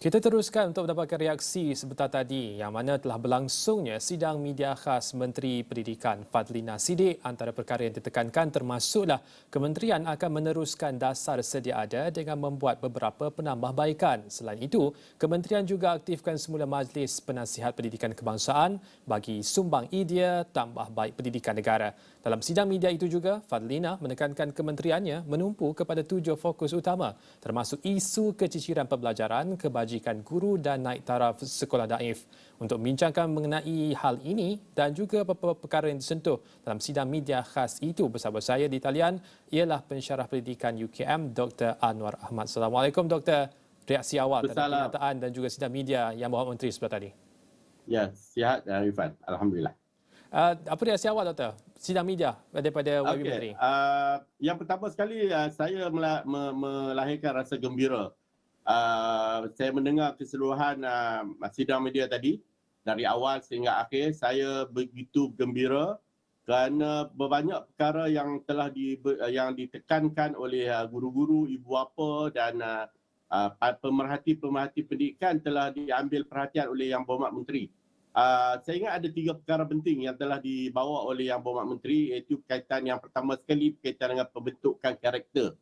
Kita teruskan untuk mendapatkan reaksi sebentar tadi yang mana telah berlangsungnya sidang media khas Menteri Pendidikan Fadlina Siddiq. Antara perkara yang ditekankan termasuklah kementerian akan meneruskan dasar sedia ada dengan membuat beberapa penambahbaikan. Selain itu, kementerian juga aktifkan semula Majlis Penasihat Pendidikan Kebangsaan bagi sumbang idea tambah baik pendidikan negara. Dalam sidang media itu juga, Fadlina menekankan kementeriannya menumpu kepada 7 fokus utama termasuk isu keciciran pembelajaran, kebajikan guru dan naik taraf sekolah daif. Untuk membincangkan mengenai hal ini dan juga beberapa perkara yang disentuh dalam sidang media khas itu bersama saya di talian ialah pensyarah pendidikan UKM Dr. Anwar Ahmad. Assalamualaikum Dr. Reaksi awal terhadap Bersalam. kenyataan dan juga sidang media yang Bapak Menteri sebelah tadi. Ya, sihat Irfan. Alhamdulillah. Apa reaksi awal Dr. Sidang media daripada YB Menteri? Yang pertama sekali saya melahirkan rasa gembira. Saya mendengar keseluruhan sidang media tadi dari awal sehingga akhir. Saya begitu gembira kerana banyak perkara yang telah yang ditekankan oleh guru-guru, ibu bapa dan pemerhati-pemerhati pendidikan telah diambil perhatian oleh Yang Berhormat Menteri. Saya ingat ada 3 perkara penting yang telah dibawa oleh Yang Berhormat Menteri, iaitu kaitan yang pertama sekali berkaitan dengan pembentukan karakter.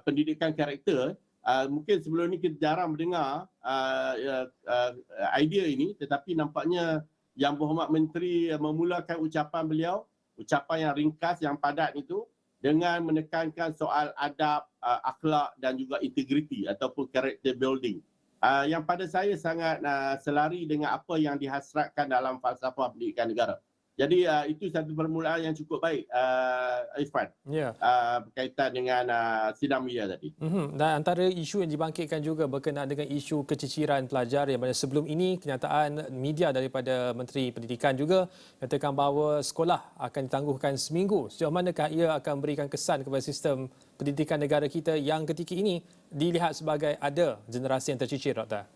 Pendidikan karakter, mungkin sebelum ini kita jarang mendengar idea ini, tetapi nampaknya Yang Berhormat Menteri memulakan ucapan beliau, ucapan yang ringkas, yang padat itu, dengan menekankan soal adab, akhlak dan juga integriti ataupun character building. Yang pada saya sangat selari dengan apa yang dihasratkan dalam falsafah pendidikan negara. Jadi itu satu permulaan yang cukup baik, Irfan, berkaitan dengan sidang media tadi. Dan antara isu yang dibangkitkan juga berkenaan dengan isu keciciran pelajar yang mana sebelum ini kenyataan media daripada Menteri Pendidikan juga nyatakan bahawa sekolah akan ditangguhkan seminggu. Sejauh manakah ia akan berikan kesan kepada sistem pendidikan negara kita yang ketika ini dilihat sebagai ada generasi yang tercicir, Doktor?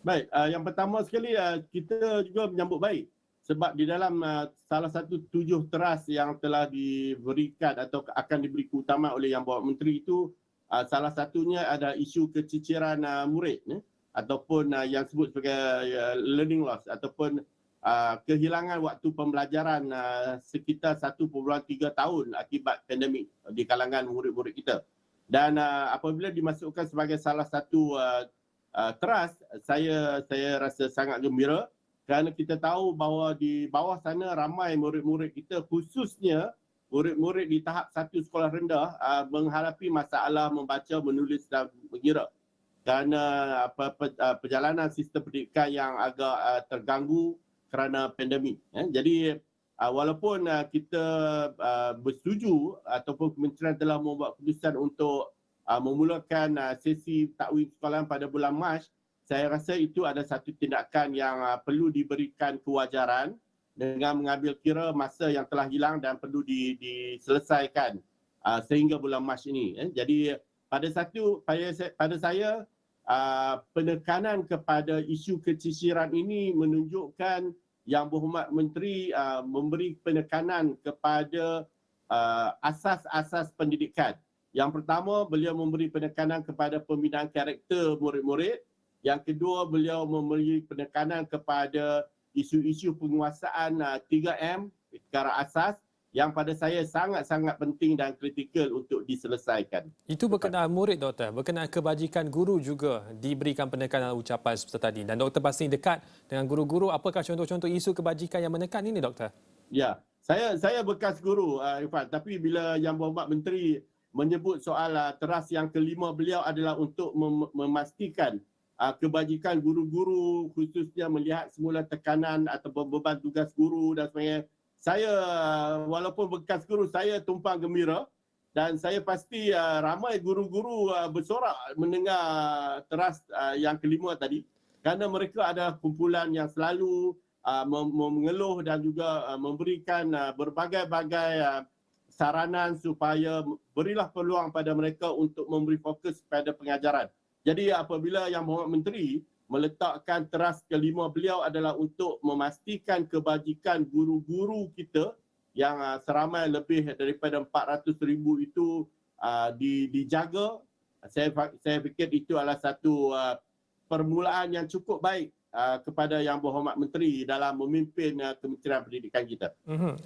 Baik, yang pertama sekali kita juga menyambut baik sebab di dalam salah satu 7 teras yang telah diberikan atau akan diberi keutamaan oleh Yang Berhormat Menteri itu, salah satunya ada isu keciciran murid ataupun yang disebut sebagai learning loss ataupun kehilangan waktu pembelajaran sekitar 1.3 tahun akibat pandemik di kalangan murid-murid kita. Dan apabila dimasukkan sebagai salah satu teras, saya rasa sangat gembira kerana kita tahu bahawa di bawah sana ramai murid-murid kita, khususnya murid-murid di tahap 1 sekolah rendah menghadapi masalah membaca, menulis dan mengira kerana perjalanan sistem pendidikan yang agak terganggu kerana pandemik. Jadi walaupun kita bersetuju ataupun kementerian telah membuat keputusan untuk memulakan sesi takwim sekolah pada bulan Mac, saya rasa itu ada satu tindakan yang perlu diberikan kewajaran dengan mengambil kira masa yang telah hilang dan perlu diselesaikan sehingga bulan Mac ini. Jadi pada saya penekanan kepada isu keciciran ini menunjukkan Yang Berhormat Menteri memberi penekanan kepada asas-asas pendidikan. Yang pertama, beliau memberi penekanan kepada pembinaan karakter murid-murid. Yang kedua, beliau memberi penekanan kepada isu-isu penguasaan 3M, perkara asas, yang pada saya sangat-sangat penting dan kritikal untuk diselesaikan. Itu berkenaan murid, Doktor. Berkenaan kebajikan guru juga diberikan penekanan ucapan seperti tadi. Dan Doktor pasti dekat dengan guru-guru. Apakah contoh-contoh isu kebajikan yang menekan ini, Doktor? Ya, saya bekas guru, Irfan. Tapi bila Yang Berhormat Menteri menyebut soal teras yang kelima beliau adalah untuk memastikan kebajikan guru-guru, khususnya melihat semula tekanan atau beban tugas guru dan sebagainya. Saya walaupun bekas guru, saya tumpang gembira dan saya pasti ramai guru-guru bersorak mendengar teras yang kelima tadi kerana mereka ada kumpulan yang selalu mengeluh dan juga memberikan berbagai-bagai saranan supaya berilah peluang pada mereka untuk memberi fokus kepada pengajaran. Jadi apabila Yang Berhormat Menteri meletakkan teras kelima beliau adalah untuk memastikan kebajikan guru-guru kita yang seramai lebih daripada 400,000 itu dijaga, saya fikir itu adalah satu permulaan yang cukup baik kepada Yang Berhormat Menteri dalam memimpin Kementerian Pendidikan kita.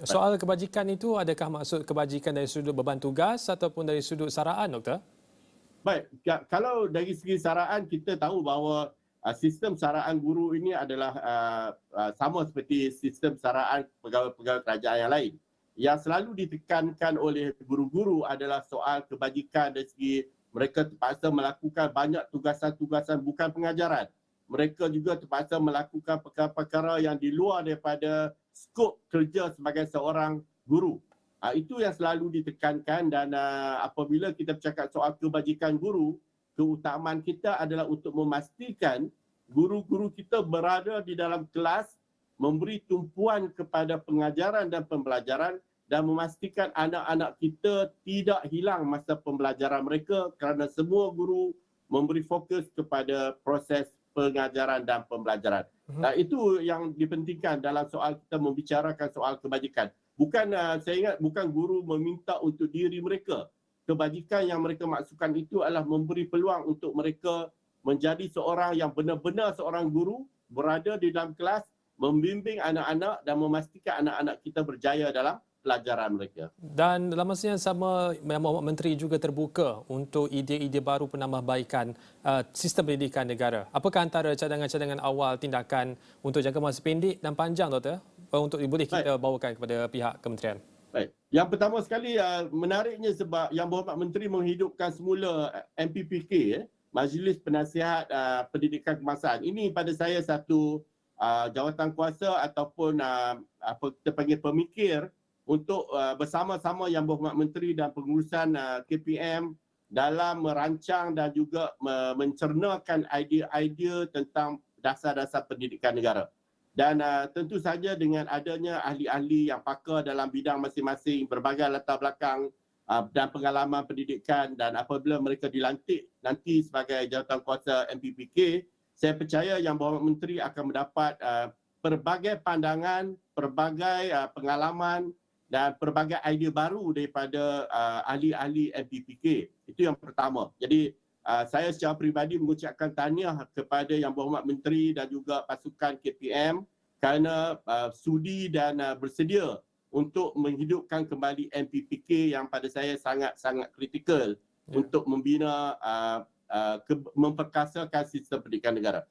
Soal kebajikan itu, adakah maksud kebajikan dari sudut beban tugas ataupun dari sudut saraan, Doktor? Baik, kalau dari segi saraan kita tahu bahawa sistem saraan guru ini adalah sama seperti sistem saraan pegawai-pegawai kerajaan yang lain. Yang selalu ditekankan oleh guru-guru adalah soal kebajikan dari segi mereka terpaksa melakukan banyak tugasan-tugasan bukan pengajaran. Mereka juga terpaksa melakukan perkara-perkara yang di luar daripada skop kerja sebagai seorang guru. Itu yang selalu ditekankan dan apabila kita bercakap soal kebajikan guru, keutamaan kita adalah untuk memastikan guru-guru kita berada di dalam kelas, memberi tumpuan kepada pengajaran dan pembelajaran dan memastikan anak-anak kita tidak hilang masa pembelajaran mereka kerana semua guru memberi fokus kepada proses pengajaran dan pembelajaran. Itu yang dipentingkan dalam soal kita membicarakan soal kebajikan. Saya ingat bukan guru meminta untuk diri mereka. Kebajikan yang mereka maksudkan itu adalah memberi peluang untuk mereka menjadi seorang yang benar-benar seorang guru, berada di dalam kelas, membimbing anak-anak dan memastikan anak-anak kita berjaya dalam pelajaran mereka. Dan dalam masa yang sama, Yang Berhormat Menteri juga terbuka untuk ide-ide baru penambahbaikan sistem pendidikan negara. Apakah antara cadangan-cadangan awal tindakan untuk jangka masa pendek dan panjang, Doktor, untuk boleh kita bawakan kepada pihak kementerian? Baik. Yang pertama sekali, menariknya sebab Yang Berhormat Menteri menghidupkan semula MPPK, Majlis Penasihat Pendidikan Kebangsaan. Ini pada saya satu jawatan kuasa ataupun apa kita panggil pemikir untuk bersama-sama Yang Berhormat Menteri dan pengurusan KPM dalam merancang dan juga mencernakan idea-idea tentang dasar-dasar pendidikan negara. Dan tentu saja dengan adanya ahli-ahli yang pakar dalam bidang masing-masing, berbagai latar belakang dan pengalaman pendidikan, dan apabila mereka dilantik nanti sebagai jawatankuasa MPPK, saya percaya Yang Berhormat Menteri akan mendapat pelbagai pandangan, pelbagai pengalaman dan pelbagai idea baru daripada ahli-ahli MPPK. Itu yang pertama. Jadi saya secara peribadi mengucapkan tahniah kepada Yang Berhormat Menteri dan juga pasukan KPM kerana sudi dan bersedia untuk menghidupkan kembali MPPK yang pada saya sangat-sangat kritikal untuk membina memperkasakan sistem pendidikan negara.